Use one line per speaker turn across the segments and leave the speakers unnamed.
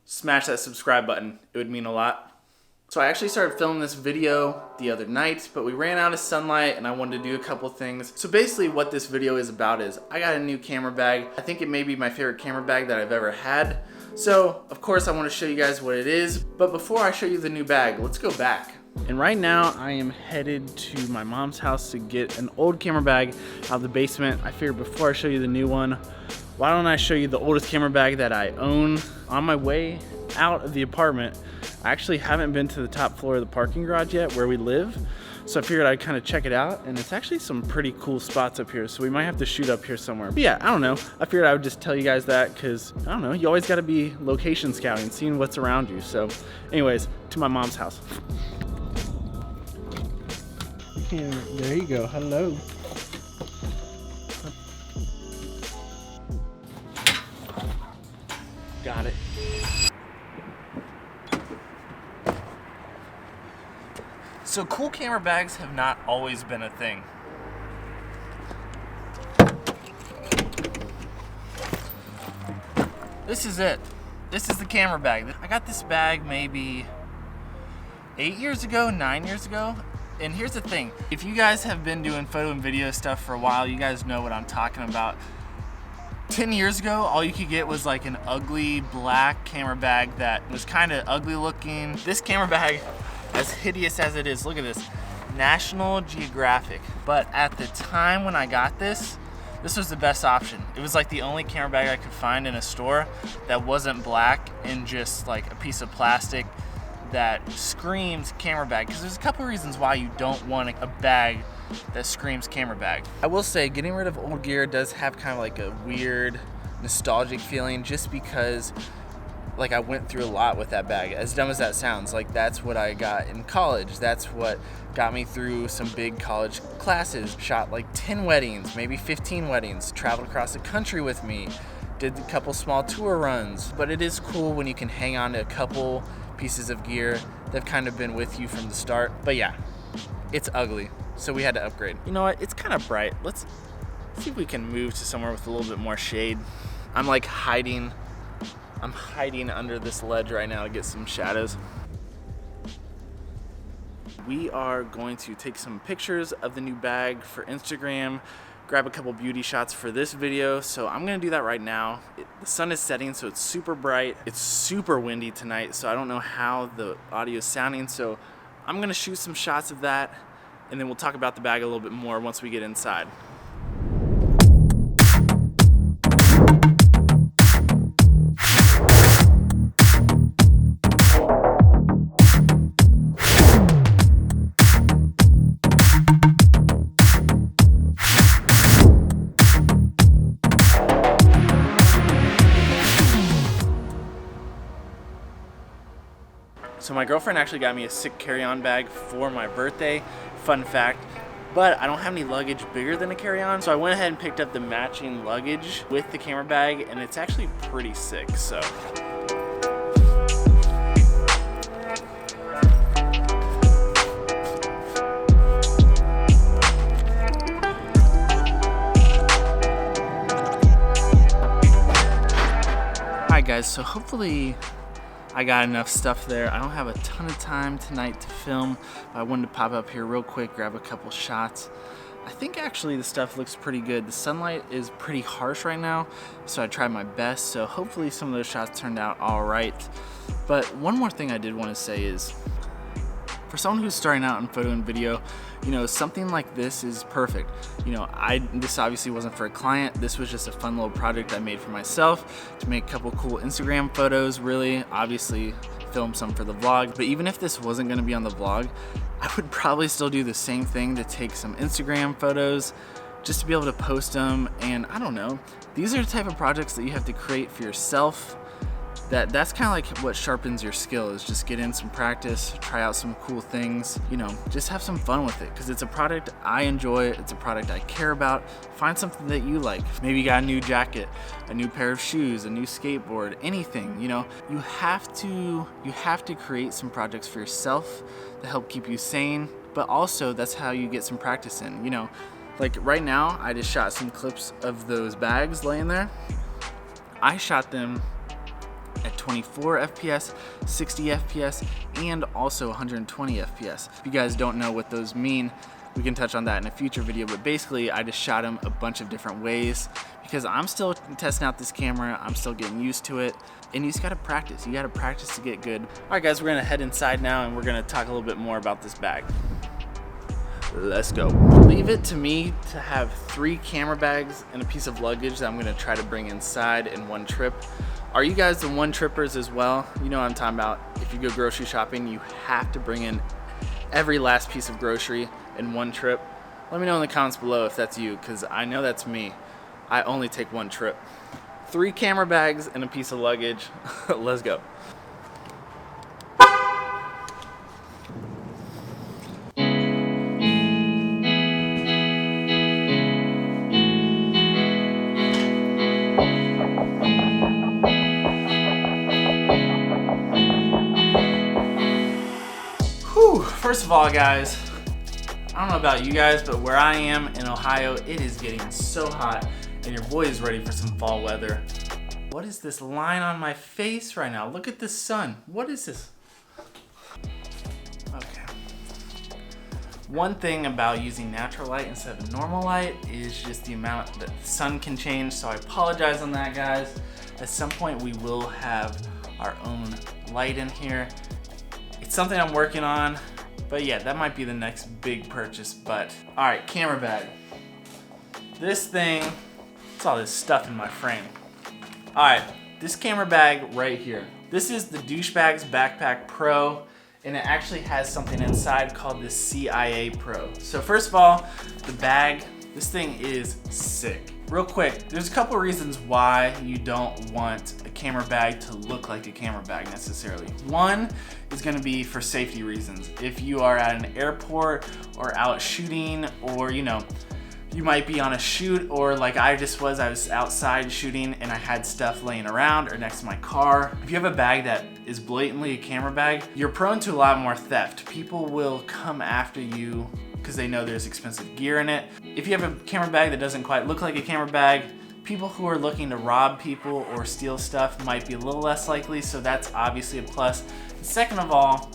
Smash that subscribe button. It would mean a lot. So I actually started filming this video the other night, but we ran out of sunlight and I wanted to do a couple things. So basically what this video is about is I got a new camera bag. I think it may be my favorite camera bag that I've ever had. So of course I want to show you guys what it is. But before I show you the new bag, let's go back. And right now I am headed to my mom's house to get an old camera bag out of the basement. I figured before I show you the new one, why don't I show you the oldest camera bag that I own. On my way out of the apartment, I actually haven't been to the top floor of the parking garage yet where we live. So I figured I'd kind of check it out, and it's actually some pretty cool spots up here. So we might have to shoot up here somewhere. But yeah, I don't know. I figured I would just tell you guys that because, I don't know, you always got to be location scouting, seeing what's around you. So anyways, to my mom's house. Yeah, there you go. Hello. Got it. So cool camera bags have not always been a thing. This is it. This is the camera bag. I got this bag maybe 8 years ago, 9 years ago. And here's the thing. If you guys have been doing photo and video stuff for a while, you guys know what I'm talking about. 10 years ago, all you could get was like an ugly black camera bag that was kind of ugly looking. This camera bag, as hideous as it is, look at this, National Geographic. But at the time when I got this was the best option. It was like the only camera bag I could find in a store that wasn't black and just like a piece of plastic that screams camera bag. Because there's a couple reasons why you don't want a bag that screams camera bag. I will say getting rid of old gear does have kind of like a weird nostalgic feeling, just because like I went through a lot with that bag. As dumb as that sounds, like that's what I got in college. That's what got me through some big college classes. Shot like 10 weddings, maybe 15 weddings, traveled across the country with me, did a couple small tour runs. But it is cool when you can hang on to a couple pieces of gear that have kind of been with you from the start. But yeah, it's ugly, so we had to upgrade. You know what, it's kind of bright. Let's see if we can move to somewhere with a little bit more shade. I'm like hiding under this ledge right now to get some shadows. We are going to take some pictures of the new bag for Instagram, grab a couple beauty shots for this video. So I'm gonna do that right now. The sun is setting, so it's super bright. It's super windy tonight, so I don't know how the audio is sounding. So I'm gonna shoot some shots of that, and then we'll talk about the bag a little bit more once we get inside. So my girlfriend actually got me a sick carry-on bag for my birthday, fun fact, but I don't have any luggage bigger than a carry-on, so I went ahead and picked up the matching luggage with the camera bag, and it's actually pretty sick, so. Alright guys, so hopefully I got enough stuff there. I don't have a ton of time tonight to film, but I wanted to pop up here real quick, grab a couple shots. I think actually the stuff looks pretty good. The sunlight is pretty harsh right now, so I tried my best, so hopefully some of those shots turned out all right. But one more thing I did want to say is, For someone who's starting out in photo and video, you know, something like this is perfect. You know, this obviously wasn't for a client. This was just a fun little project I made for myself to make a couple cool Instagram photos, really. Obviously, film some for the vlog. But even if this wasn't gonna be on the vlog, I would probably still do the same thing to take some Instagram photos, just to be able to post them. And I don't know, these are the type of projects that you have to create for yourself. That's kind of like what sharpens your skill, is just get in some practice, try out some cool things, you know, just have some fun with it, because it's a product I enjoy, it's a product I care about. Find something that you like. Maybe you got a new jacket, a new pair of shoes, a new skateboard, anything, you know. You have to create some projects for yourself to help keep you sane, but also that's how you get some practice in, you know. Like right now, I just shot some clips of those bags laying there. I shot them at 24 FPS, 60 FPS, and also 120 FPS. If you guys don't know what those mean, we can touch on that in a future video, but basically I just shot them a bunch of different ways because I'm still testing out this camera, I'm still getting used to it, and you just gotta practice. You gotta practice to get good. All right guys, we're gonna head inside now and we're gonna talk a little bit more about this bag. Let's go. Leave it to me to have 3 camera bags and a piece of luggage that I'm gonna try to bring inside in one trip. Are you guys the one trippers as well? You know what I'm talking about. If you go grocery shopping, you have to bring in every last piece of grocery in one trip. Let me know in the comments below if that's you, because I know that's me. I only take one trip. 3 camera bags and a piece of luggage. Let's go. First of all, guys, I don't know about you guys, but where I am in Ohio, it is getting so hot and your boy is ready for some fall weather. What is this line on my face right now? Look at the sun. What is this? Okay. One thing about using natural light instead of normal light is just the amount that the sun can change, so I apologize on that, guys. At some point we will have our own light in here. It's something I'm working on. But yeah, that might be the next big purchase, but. All right, camera bag. This thing, it's all this stuff in my frame. All right, this camera bag right here. This is the Douchebags Backpack Pro, and it actually has something inside called the CIA Pro. So first of all, the bag, this thing is sick. Real quick, there's a couple reasons why you don't want a camera bag to look like a camera bag necessarily. One is gonna be for safety reasons. If you are at an airport or out shooting, or you know, you might be on a shoot, or like I was outside shooting and I had stuff laying around or next to my car. If you have a bag that is blatantly a camera bag, you're prone to a lot more theft. People will come after you because they know there's expensive gear in it. If you have a camera bag that doesn't quite look like a camera bag, people who are looking to rob people or steal stuff might be a little less likely, so that's obviously a plus. Second of all,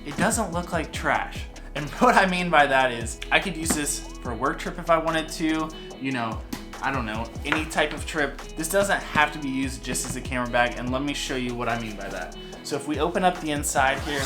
it doesn't look like trash. And what I mean by that is, I could use this for a work trip if I wanted to, you know, I don't know, any type of trip. This doesn't have to be used just as a camera bag, and let me show you what I mean by that. So if we open up the inside here,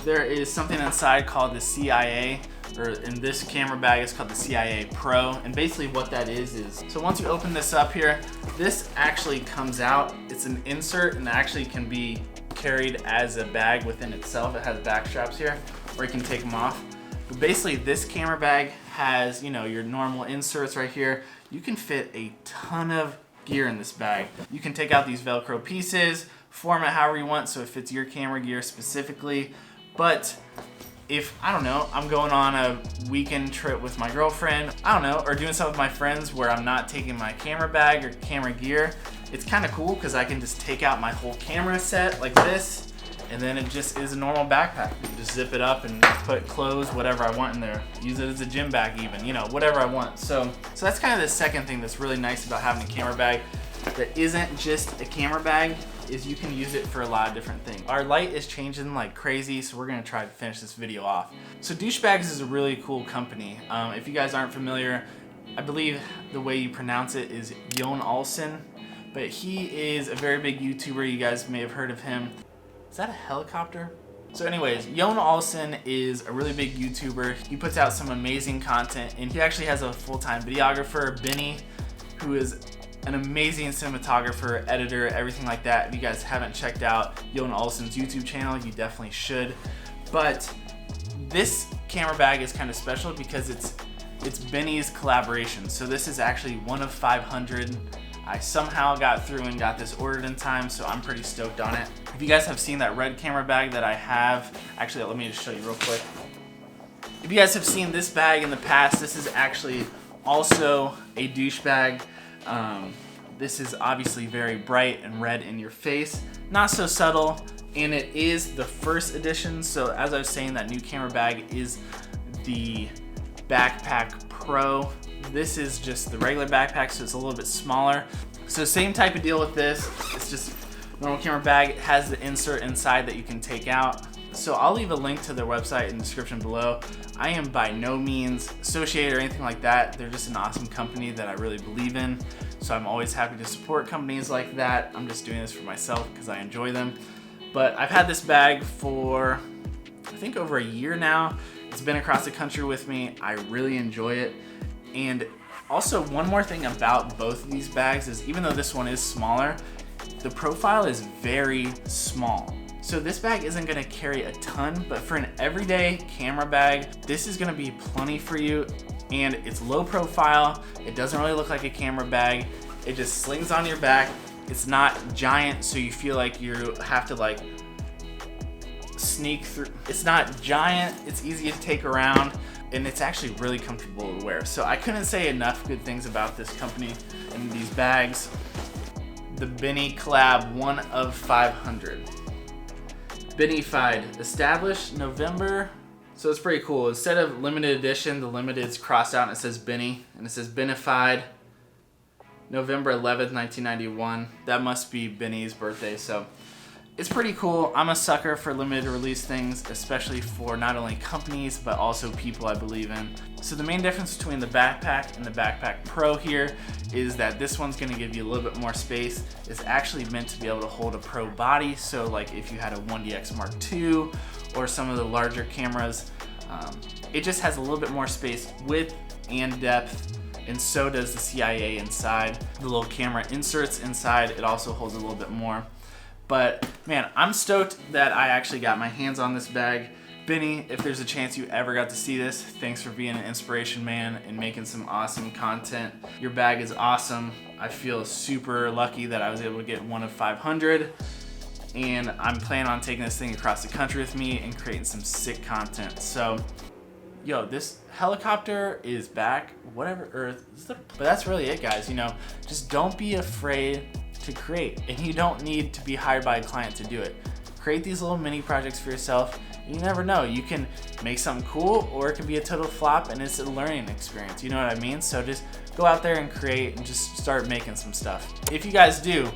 there is something inside called the CIA, or in this camera bag it's called the CIA Pro, and basically what that is, so once you open this up here, this actually comes out. It's an insert and actually can be carried as a bag within itself. It has back straps here, or you can take them off. But basically this camera bag has, you know, your normal inserts right here. You can fit a ton of gear in this bag. You can take out these Velcro pieces, form it however you want so it fits your camera gear specifically. But if, I don't know, I'm going on a weekend trip with my girlfriend, I don't know, or doing something with my friends where I'm not taking my camera bag or camera gear, it's kind of cool because I can just take out my whole camera set like this, and then it just is a normal backpack. You just zip it up and put clothes, whatever I want in there. Use it as a gym bag even, you know, whatever I want. So that's kind of the second thing that's really nice about having a camera bag that isn't just a camera bag, is you can use it for a lot of different things. Our light is changing like crazy, so we're gonna try to finish this video off. So Douchebags is a really cool company. If you guys aren't familiar, I believe the way you pronounce it is Jon Olsen, but he is a very big YouTuber. You guys may have heard of him. Is that a helicopter? So anyways, Jon Olsen is a really big YouTuber. He puts out some amazing content, and he actually has a full-time videographer, Benny, who is an amazing cinematographer, editor, everything like that. If you guys haven't checked out Jon Olsen's YouTube channel, you definitely should. But this camera bag is kind of special because it's Benny's collaboration. So this is actually one of 500. I somehow got through and got this ordered in time, so I'm pretty stoked on it. If you guys have seen that red camera bag that I have, actually let me just show you real quick. If you guys have seen this bag in the past, this is actually also a douche bag. This is obviously very bright and red in your face, not so subtle, and it is the first edition. So as I was saying, that new camera bag is the Backpack Pro. This is just the regular backpack, so it's a little bit smaller. So same type of deal with this. It's just normal camera bag. It has the insert inside that you can take out. So I'll leave a link to their website in the description below. I am by no means associated or anything like that. They're just an awesome company that I really believe in. So I'm always happy to support companies like that. I'm just doing this for myself because I enjoy them. But I've had this bag for, I think, over a year now. It's been across the country with me. I really enjoy it. And also, one more thing about both of these bags is, even though this one is smaller, the profile is very small. So this bag isn't gonna carry a ton, but for an everyday camera bag, this is gonna be plenty for you. And it's low profile. It doesn't really look like a camera bag. It just slings on your back. It's not giant, so you feel like you have to like sneak through. It's not giant, it's easy to take around, and it's actually really comfortable to wear. So I couldn't say enough good things about this company and these bags. The Benny collab, one of 500. Bennified, established November. So it's pretty cool. Instead of limited edition, the limited's crossed out and it says Benny, and it says Bennified, November 11th, 1991. That must be Benny's birthday, so it's pretty cool. I'm a sucker for limited release things, especially for not only companies, but also people I believe in. So the main difference between the backpack and the Backpack Pro here is that this one's gonna give you a little bit more space. It's actually meant to be able to hold a pro body. So like if you had a 1DX Mark II or some of the larger cameras, it just has a little bit more space, width and depth, and so does the CIA inside. The little camera inserts inside, it also holds a little bit more. But man, I'm stoked that I actually got my hands on this bag. Benny, if there's a chance you ever got to see this, thanks for being an inspiration, man, and making some awesome content. Your bag is awesome. I feel super lucky that I was able to get one of 500, and I'm planning on taking this thing across the country with me and creating some sick content. So, yo, this helicopter is back, whatever Earth, but that's really it, guys. You know, just don't be afraid to create, and you don't need to be hired by a client to do it. Create these little mini projects for yourself. You never know, you can make something cool, or it can be a total flop and it's a learning experience, you know what I mean? So just go out there and create and just start making some stuff. If you guys do,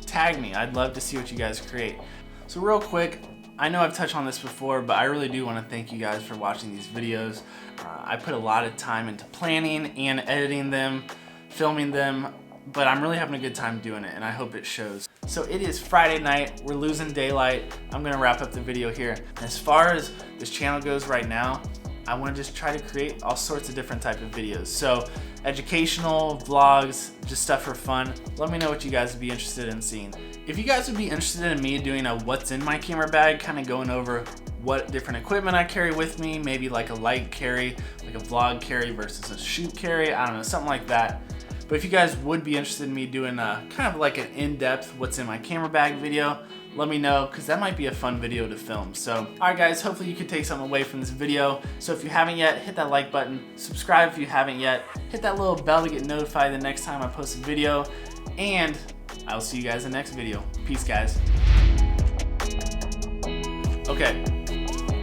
tag me. I'd love to see what you guys create. So real quick, I know I've touched on this before, but I really do want to thank you guys for watching these videos. I put a lot of time into planning and editing them, filming them, but I'm really having a good time doing it, and I hope it shows. So it is Friday night, we're losing daylight. I'm gonna wrap up the video here. As far as this channel goes right now, I wanna just try to create all sorts of different type of videos. So educational, vlogs, just stuff for fun. Let me know what you guys would be interested in seeing. If you guys would be interested in me doing a what's in my camera bag, kind of going over what different equipment I carry with me, maybe like a light carry, like a vlog carry versus a shoot carry, I don't know, something like that. But if you guys would be interested in me doing a kind of like an in-depth what's in my camera bag video, let me know, because that might be a fun video to film. So, alright guys, hopefully you could take something away from this video. So if you haven't yet, hit that like button, subscribe if you haven't yet, hit that little bell to get notified the next time I post a video, and I'll see you guys in the next video. Peace, guys. Okay,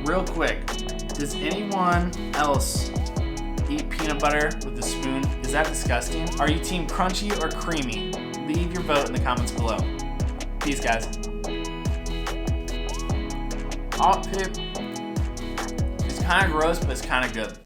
real quick, does anyone else eat peanut butter with a spoon? Is that disgusting? Are you team crunchy or creamy? Leave your vote in the comments below. Peace, guys. Oh, it's kind of gross, but it's kind of good.